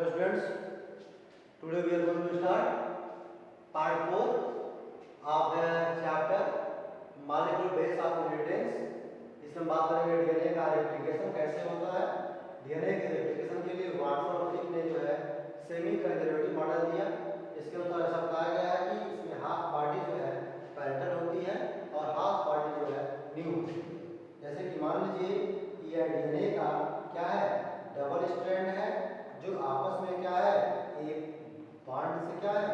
Hello students, today we are going to start part 4 of the chapter molecular base of ingredients. इसमें बात करेंगे DNA का replication कैसे होता है। डीएनए के रेप्लिकेशन के लिए वाटसन और क्रिक ने जो है सेमी कंजर्वेटिव मॉडल दिया। इसके अनुसार ऐसा बताया गया है कि इसमें हाफ पार्टी जो है पैरेंटल होती है और हाफ पार्टी जो है न्यू होती है। जैसे कि मान लीजिए यह डीएनए का क्या है, डबल स्ट्रैंड है जो आपस में क्या है, एक बॉन्ड से क्या है,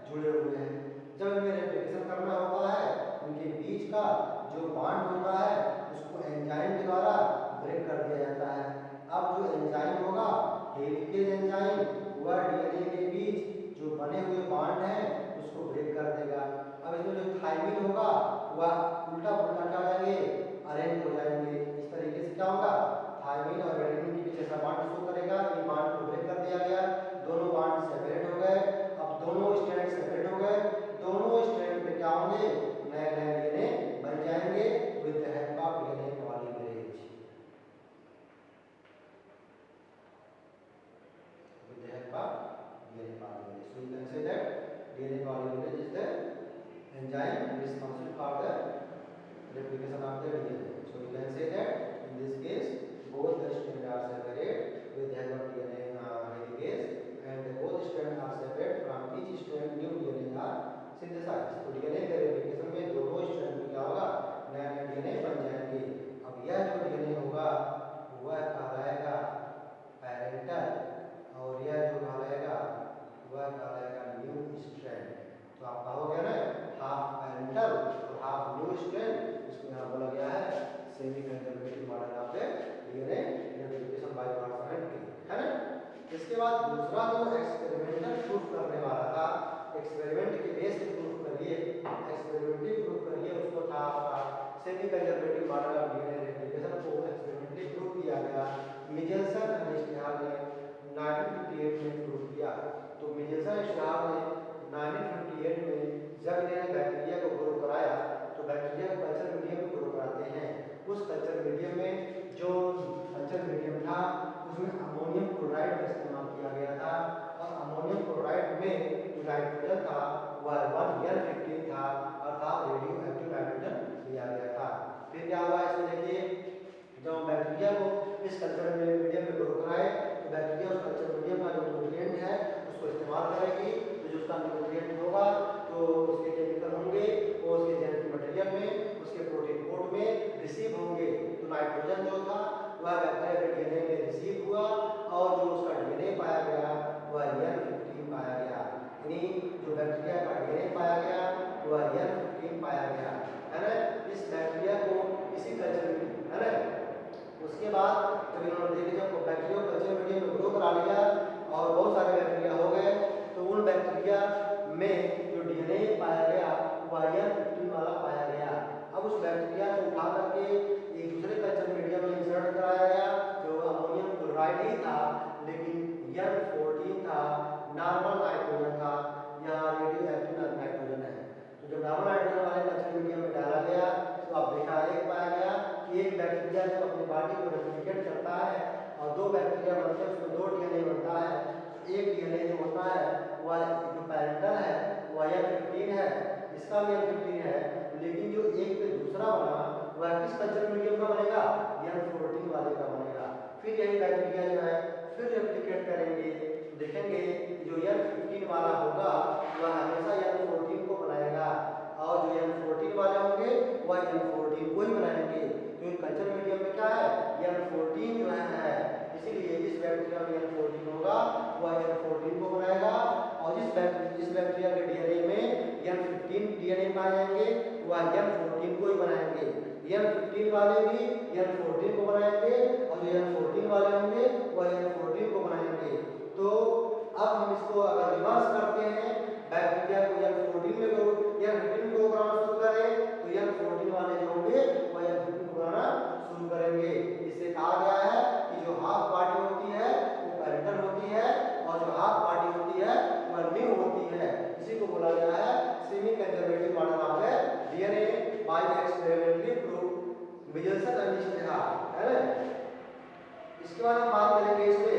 जुड़े हुए हैं। जब इनमें रेप्लिकेशन करना होता है, उनके बीच का जो बॉन्ड होता है उसको एंजाइम के द्वारा ब्रेक कर दिया जाता है। अब जो एंजाइम होगा, हेलिकेज एंजाइम, वह डीएनए के बीच जो बने हुए बॉन्ड हैं उसको ब्रेक कर देगा। अब इसमें जो थायमिन होगा वह उल्टा पुल्टा क्या हो जाएंगे, अरेंज हो जाएंगे। इस तरीके से क्या होगा, थायमिन और एडेनिन के बीच ऐसा बॉन्ड शो करेगा। ये बॉन्ड को ब्रेक कर दिया गया, दोनों बॉन्ड सेपरेट हो गए। अब दोनों स्ट्रैंड सेपरेट हो गए, दोनों स्ट्रैंड पे क्या होंगे, नए नए डीएनए बन जाएंगे with the help of DNA polymerase. With the help of DNA polymerase, so you can say that DNA polymerase is the enzyme responsible for the replication of the DNA. So you can say that in this case both the strands are separate with the help of DNA helicase, and both strands are separate. From each strand new DNA are synthesized. तो DNA के replication में दोनों strand में क्या होगा, नया नया DNA बन जाएंगे। अब यह जो DNA होगा वह कहलाएगा पैरेंटल और यह जो कहलाएगा वह कहलाएगा न्यू स्ट्रैंड। तो आप कहोगे ना हाफ पैरेंटल और हाफ न्यू स्ट्रैंड, इसको यहाँ बोला गया है semi conservative model of the DNA replication by Watson and Crick, है ना। इसके बाद दूसरा जो एक्सपेरिमेंटल प्रूफ करने वाला था, एक्सपेरिमेंट के बेस पे प्रूफ करिए, एक्सपेरिमेंटली प्रूफ करिए, उसको था semi conservative model of DNA replication को एक्सपेरिमेंटली प्रूफ किया गया। मिचेल्सन एंड स्टेहाल ने 1958 में प्रूफ किया। तो मिचेल्सन स्टेहाल ने 1958 में जब इन्होंने बैक्टीरिया को ग्रो कराया, तो बैक्टीरिया को कल्चर मीडियम में ग्रो कराते हैं। उस कल्चर मीडियम में जो कल्चर मीडियम था उसमें अमोनियम क्लोराइड का इस्तेमाल किया गया था, और अमोनियम क्लोराइड में जो नाइट्रोजन था वह 1N15 था, अर्थात रेडियो एक्टिव नाइट्रोजन लिया गया था। फिर क्या हुआ, इसमें देखिए जब बैक्टीरिया को इस कल्चर मीडियम में ग्रो कराए तो बैक्टीरिया उस कल्चर मीडियम का जो न्यूट्रिएंट है उसको इस्तेमाल करेगी। तो जो उसका न्यूट्रिएंट होगा तो उसके केमिकल होंगे वो उसके जेनेटिक मटेरियल में, उसके प्रोटीन कोड में रिसीव होंगे। तो नाइट्रोजन जो था वह बैक्टीरिया के डीएनए में रिसीव हुआ और जो उसका डीएनए पाया गया वह N15 पाया गया। यानी जो बैक्टीरिया का डीएनए पाया गया वह N15 पाया गया, है ना। इस बैक्टीरिया को इसी कल्चर में, है ना। उसके बाद जब इन्होंने देखे, जब बैक्टीरिया कल्चर मीडियम में ग्रो करा लिया और बहुत सारे बैक्टीरिया हो गए, तो उन बैक्टीरिया में जो डीएनए पाया गया वह N15 वाला पाया गया। अब उस बैक्टीरिया को उठा करके एक दूसरे कल्चर मीडियम में इंसर्ट कराया गया जो अमोनियम क्लोराइड ही था, लेकिन N14 था, नॉर्मल नाइट्रोजन था, यहाँ रेडियो एक्टिव नाइट्रोजन है। तो जब नॉर्मल नाइट्रोजन वाले कल्चर मीडियम में डाला गया तो आप देखा एक पाया गया कि एक बैक्टीरिया जो अपनी बॉडी को रेप्लिकेट करता है और दो बैक्टीरिया बनते हैं, उसमें दो डीएनए बनता है। एक डीएनए जो होता है वह जो पैरेंटल है वह N15 है, इसका भी N15 है, लेकिन जो एक पे दूसरा बना वह किस कल्चर मीडियम का बनेगा, N14 वाले का बनेगा। फिर यही बैक्टीरिया जो है फिर रेप्लिकेट करेंगे, देखेंगे जो N15 वाला होगा वह हमेशा N14 को बनाएगा और जो N14 वाले होंगे वह N14 को ही बनाएंगे। तो कल्चर मीडियम में क्या है, N14 जो है, इसीलिए जिस बैक्टीरिया में N14 होगा वह N14 को बनाएगा, और जिस बैक्टीरिया के डीएनए में N15 डीएनए पाए जाएंगे वह N14 को ही बनाएंगे। N15 वाले भी N14 को बनाएंगे और जो N14 वाले होंगे वह N14 को बनाएंगे। तो अब हम इसको अगर रिवर्स करते हैं, बैक्टीरिया को N15 में ग्रो कराना शुरू करें तो N14 वाले जो होंगे वह N15 को बनाना शुरू करेंगे। इससे कहा गया है कि जो हाफ पार्टी होती है वो पैरेंटल होती है और जो हाफ पार्टी होती है वह न्यू होती है। इसी को बोला गया है semi conservative model of DNA by experimentally proof Meselson and Stahl, है ना। इसके बाद हम बात करेंगे इसमें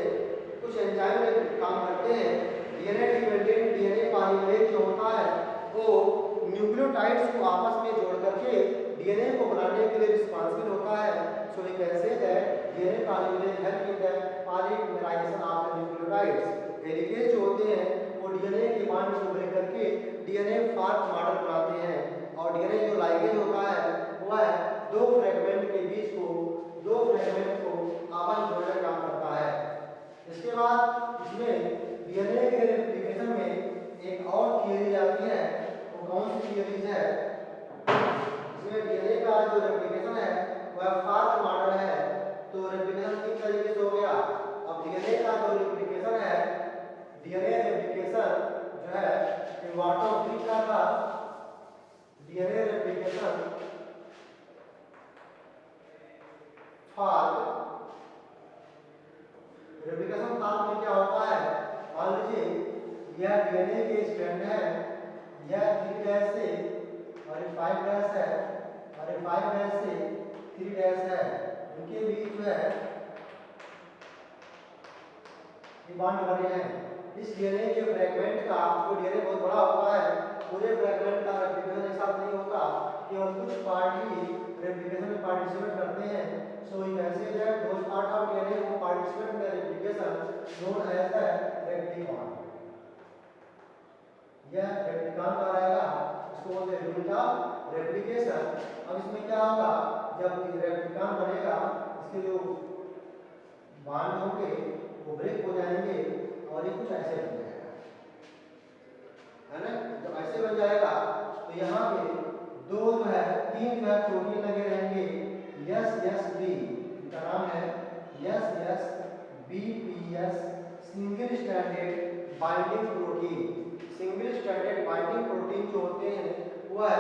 कुछ एंजाइम काम न्यूक्लियोटाइड्स को आपस में जोड़ करके डीएनए को बनाने के लिए रिस्पांसिबल होता है। So we can say that DNA polymerase help in the polymerization of the nucleotides. Helicase जो होते हैं वो डीएनए के बांड को ब्रेक करके डीएनए फॉर्क मॉडल बनाते हैं, और डीएनए जो लाइगेज होता है वो है दो फ्रेगमेंट के बीच को, दो फ्रेगमेंट को आपस में जोड़ने का काम करता है। इसके बाद इसमें डीएनए के रेप्लिकेशन में एक और थियरी आती है, वो कौन सी थियरीज है? इसमें डीएनए का जो रेप्लिकेशन है वह फॉर्क मॉडल है, तो रेप्लिकेशन किस तरीके से हो गया? अब डीएनए का जो रेप्लिकेशन है, डीएनए रेप्लिकेशन जो है वाटोप्रिक का था, DNA replication fork. Replication fork में क्या होता है? मान लीजिए यह डीएनए के स्ट्रैंड है, यह 3 डैश से और ये 5 डैश है, और ये 5 डैश से 3 डैश है, इनके बीच जो है ये बॉन्ड बने हैं। इस डीएनए के फ्रेगमेंट का, जो डीएनए बहुत बड़ा होता है, पूरे फ्रेगमेंट का रेप्लिकेशन एक साथ नहीं होता, केवल कुछ पार्ट ही रेप्लिकेशन में पार्टिसिपेट करते हैं। So we can say that those part of DNA who participate in the replication known as the replicon. यह रेप्लिकॉन का रहेगा, इसको बोलते हैं यूनिट ऑफ रेप्लिकेशन। अब इसमें क्या होगा? जब रेप्लिकॉन बनेगा, इसके जो बांड होंगे वो ब्रेक हो जाएंगे और ये कुछ ऐसे बन जाएगा, है ना? जब ऐसे बन जाएगा तो यहाँ पे दो जो है, 3 जो है प्रोटीन लगे रहेंगे, SSB, इनका नाम है SSBPS, single stranded binding protein. Single stranded binding protein जो होते हैं वह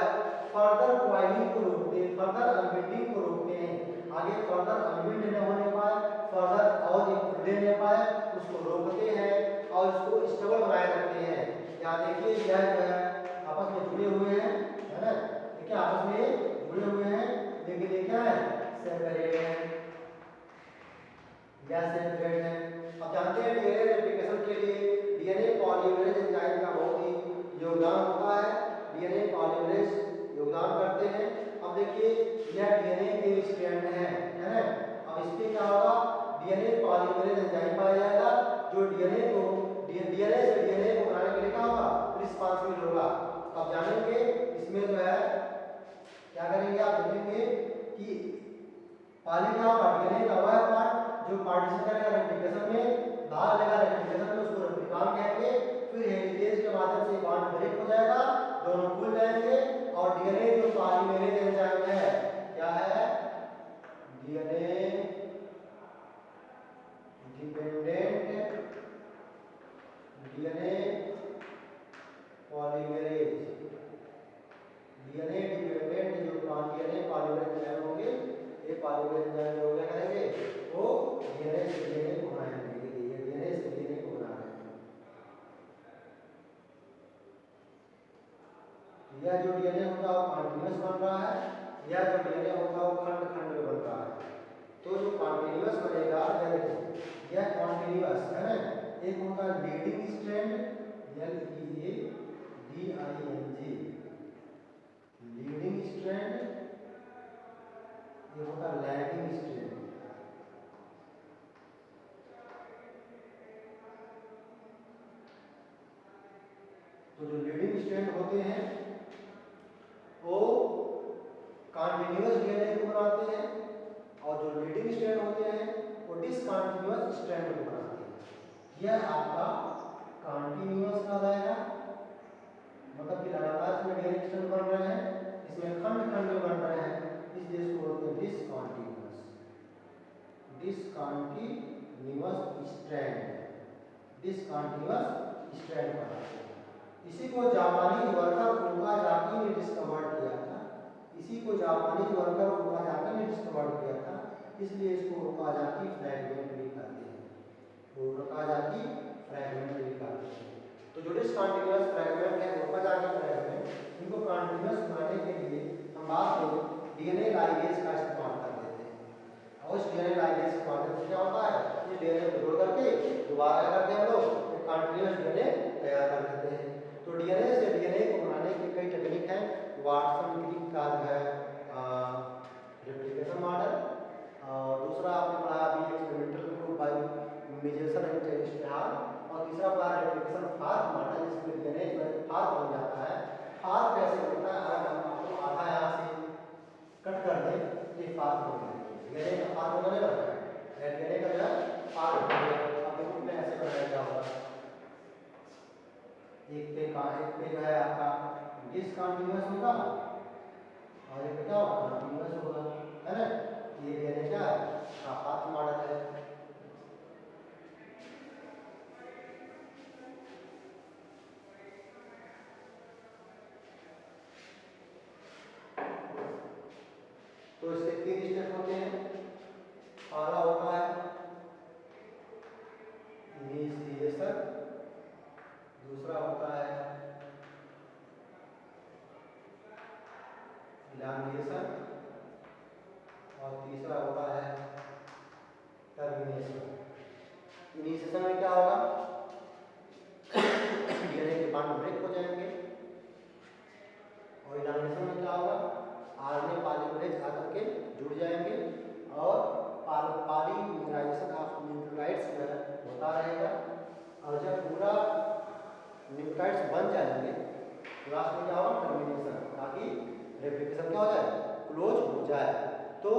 फर्दर क्वाइलिंग को रोकते हैं, फर्दर अनविंडिंग को रोकते हैं। आगे फर्दर अनविंड न होने पाए, फर्दर और खुले न पाए, उसको रोकते हैं और उसको स्टेबल बनाए रखते हैं। यहाँ देखिए यह जो है आपस में जुड़े हुए हैं, है ना? देखिए आपस में जुड़े हुए हैं, लेकिन ये क्या है? सेपरेट है, या सेपरेट है। अब जानते हैं डीएनए रेप्लिकेशन के लिए डीएनए पॉलीमरेज एंजाइम का बहुत ही योगदान होता है। डीएनए पॉलीमरेज योगदान करते हैं। अब देखिए यह डीएनए के स्ट्रैंड है ना? अब इसमें क्या होगा? डीएनए पॉलीमरेज एंजाइम पाया जाएगा जो डीएनए से डीएनए को बनाने के लिए क्या होगा? रिस्पांसिबल होगा। अब जानेंगे इसमें जो है क्या करेंगे, आप देखेंगे कि पहले क्या होगा? डीएनए का वह पार्ट जो पार्टिसिपेट करेगा रेप्लिकेशन में, भाग लेगा रेप्लिकेशन में, उसको रेप्लिकॉन कहेंगे। फिर हेलिकेज के माध्यम से बॉन्ड ब्रेक हो जाएगा, दोनों खुल जाएंगे और डीएनए जो पॉलीमरेज एंजाइम है, क्या है? DNA dependent DNA polymerase, DNA dependent जो डीएनए पॉलीमरेज एंजाइम होंगे, ये पॉलीमरेज एंजाइम जो क्या करेंगे? वो डीएनए से डीएनए को बनाएंगे। ये डीएनए से डीएनए को बना रहे हैं। यह जो डीएनए होता है वो कॉन्टिन्यूअस बन रहा है, यह जो डीएनए होता है वो खंड खंड में बन रहा है। तो जो कॉन्टिन्यूअस बनेगा, यह कॉन्टिन्यूअस है ना? एक होता है leading strand, LEADING, leading strand, ये होता है लैगिंग स्ट्रैंड। तो जो लीडिंग स्ट्रैंड होते हैं वो कॉन्टिन्यूअस डीएनए को बनाते हैं, और जो लीडिंग स्ट्रैंड होते हैं वो डिसकंटिन्यूअस स्ट्रैंड को बनाते हैं। यह आपका कॉन्टिन्यूअस कहलाएगा, मतलब कि लगातार इसमें डीएनए स्ट्रैंड बन रहे हैं, इसमें खंड खंड में बन रहे हैं, इसलिए इसको बोलते हैं discontinuous, discontinuous strand, discontinuous strand बनाते हैं। इसी को जापानी वर्कर ओकाजाकी ने डिस्कवर किया था, इसी को जापानी वर्कर ओकाजाकी ने डिस्कवर किया था, इसलिए इसको ओकाजाकी फ्रैगमेंट भी कहते हैं, ओकाजाकी फ्रैगमेंट भी कहते हैं। तो जो डिसकंटिन्यूअस फ्रैगमेंट है, ओकाजाकी फ्रैगमेंट, इनको कंटिन्यूअस बनाने के लिए हम बाद में डीएनए लाइगेज का इस्तेमाल कर देते हैं। और उस डीएनए लाइगेज के माध्यम से क्या होता है? ये डीएनए को जोड़ करके दोबारा करते हैं हम लोग कंटिन्यूअस डीएनए तैयार कर लेते हैं। तो डीएनए से डीएनए को बनाने की कई टेक्निक हैं, वाटसन क्रिक का जो है रेप्लिकेशन मॉडल, और दूसरा आपने पढ़ा अभी एक्सपेरिमेंटल प्रूफ बाय मेजरसन एंड टेलिस्टेहाल, और तीसरा पढ़ा रेप्लिकेशन फार्क मॉडल, जिसमें डीएनए फार्क बन जाता है। फार्क कैसे होता है, अगर हम आपको आधा यहाँ से कट कर दें ये फार्क हो जाएगा, डीएनए का फार्क होने लगता है, डीएनए का जो है फार्क हो गया। अब देखो मैं ऐसे बनाया क्या होगा, एक पे जो है आपका डिसकंटीन्यूअस होगा और एक क्या होगा, कंटीन्यूअस होगा, है ना। ये डीएनए क्या है, फार्क मॉडल है। तो इसके 3 स्टेप होते हैं। पहला होता है इनिशिएशन, दूसरा होता है इलांगेशन, और तीसरा होता है टर्मिनेशन। इनिशिएशन में क्या होगा, डीएनए के बॉन्ड ब्रेक हो जाएंगे, और इलांगेशन में क्या होगा, आरएनए पॉलीमरेज आकर के जुड़ जाएंगे और पॉलीमराइजेशन ऑफ न्यूक्लियोटाइड्स जो है होता रहेगा। और जब पूरा न्यूक्लियोटाइड्स बन जाएंगे लास्ट में क्या होगा, टर्मिनेशन, ताकि रेप्लिकेशन क्या हो जाए, क्लोज हो जाए। तो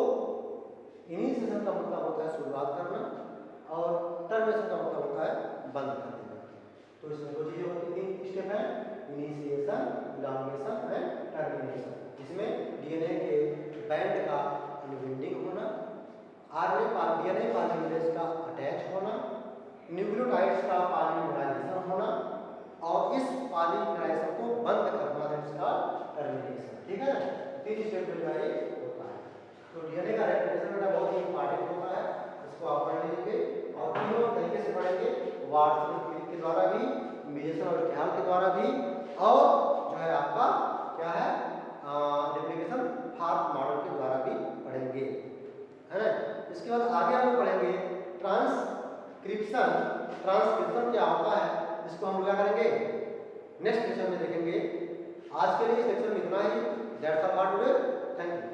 इनिशिएशन का मतलब होता है शुरुआत करना, और टर्मिनेशन का मतलब होता है बंद कर देना। तो इसमें दो चीजें होती हैं, 3 स्टेप है, इनिशिएशन, इलांगेशन एंड टर्मिनेशन। इसमें डीएनए के बैंड का अनविंडिंग होना, डीएनए पॉलीमरेज का अटैच होना, न्यूक्लियोटाइड्स का पॉलीमराइजेशन होना, और इस पॉलीमराइजेशन को बंद करना है, इसका टर्मिनेशन। ठीक है ना, 3 स्टेप में जो है होता है। तो डीएनए का रेप्लिकेशन बेटा बहुत ही इंपॉर्टेंट होता है, इसको आप पढ़ लीजिए, और तीनों तरीके से पढ़ेंगे, वाटसन क्रिक के द्वारा भी, मेजरसन और टेलिस्टेहाल के द्वारा भी, और जो है आपका क्या है रेप्लिकेशन फार्क मॉडल के द्वारा भी पढ़ेंगे, है ना। इसके बाद आगे हम लोग पढ़ेंगे ट्रांसक्रिप्शन। ट्रांसक्रिप्शन क्या होता है, इसको हम लोग क्या करेंगे, नेक्स्ट लेक्चर में देखेंगे। आज के लिए इस लेक्चर में इतना ही। That's all for today, thank you.